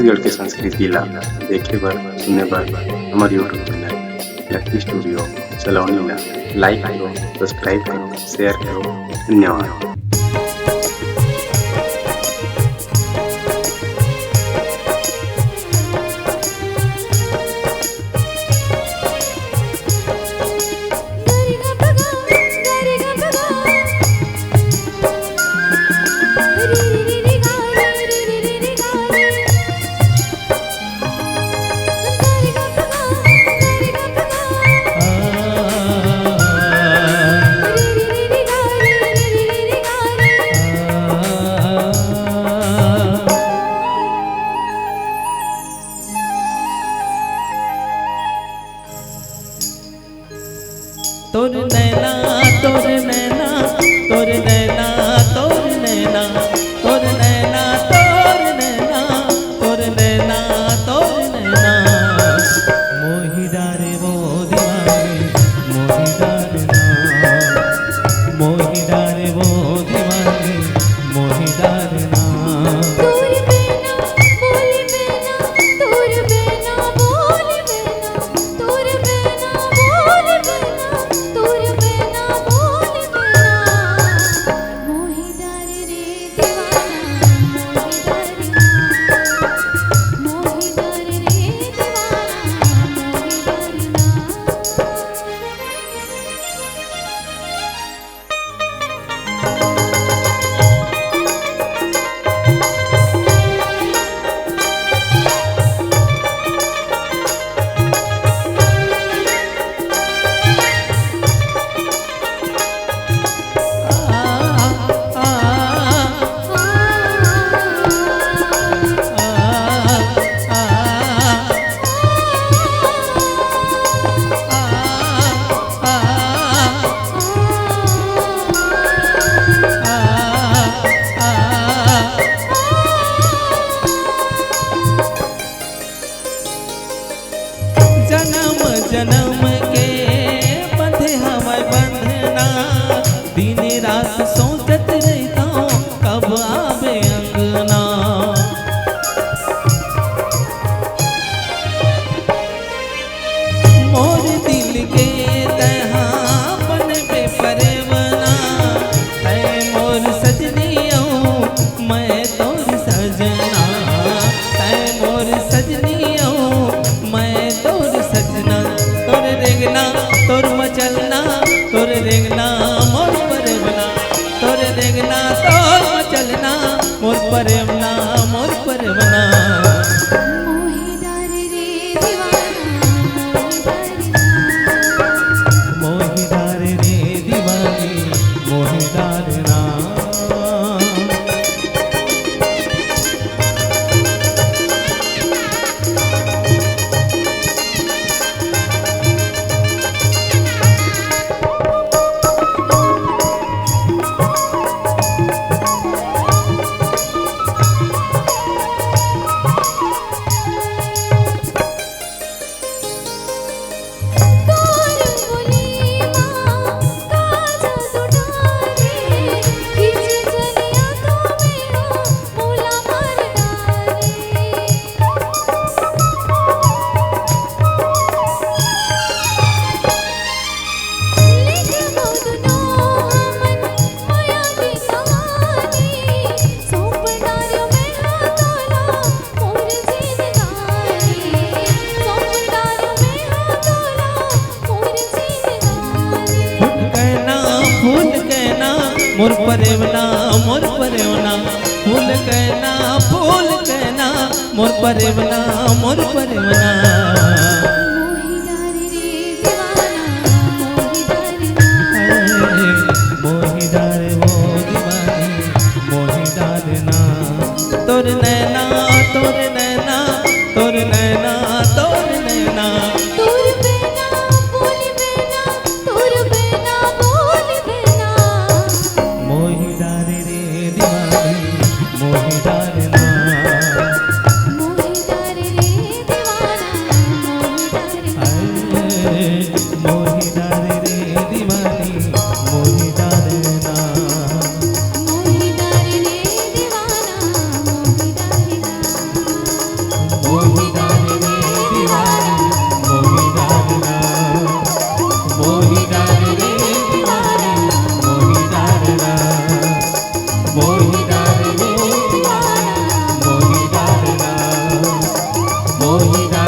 छत्तीसगढ़ के संस्कृति ला देखे बर सुने बर हमार यूट्यूब चैनल लकी स्टूडियो सलौनी ला लाइक करो, सब्सक्राइब करो, शेयर करो। धन्यवाद। तोर नैना तोर नैना तोर नैना तोर नैना तोर नैना तोर नैना तोर नैना तोर नैना मोहि डारे वो दीवाने मोहि डारे ना मोहि डारे वो दीवाने मोहि डारे ना। जन्म जन्म के बंधे हमारे बंधना दिन रात सोचत रहता हूँ कब आवे अंगना। मोर दिल के तहा बन पे परवना है मोर सजनियों मैं तोर सजना है मोर सजनियों मैं तोर सजना। तोर रेंगना तोर मचलना तोर रेंगना मोर परवना तोर रेंगना तोर मचलना मोर परवना मोर परवना। मोहि डारे रे दीवानी मोहि डारे ना। मोर परवना मोर परवना फूल कहना फूल कहना मोर परवना मोर परवना। मोहि डारे वो दीवानी मोहि डारे ना। तोर नैना तोर नैना तोर नैना तोर नैना मोहि डारे रे दीवानी मोहि डारे ना। मोही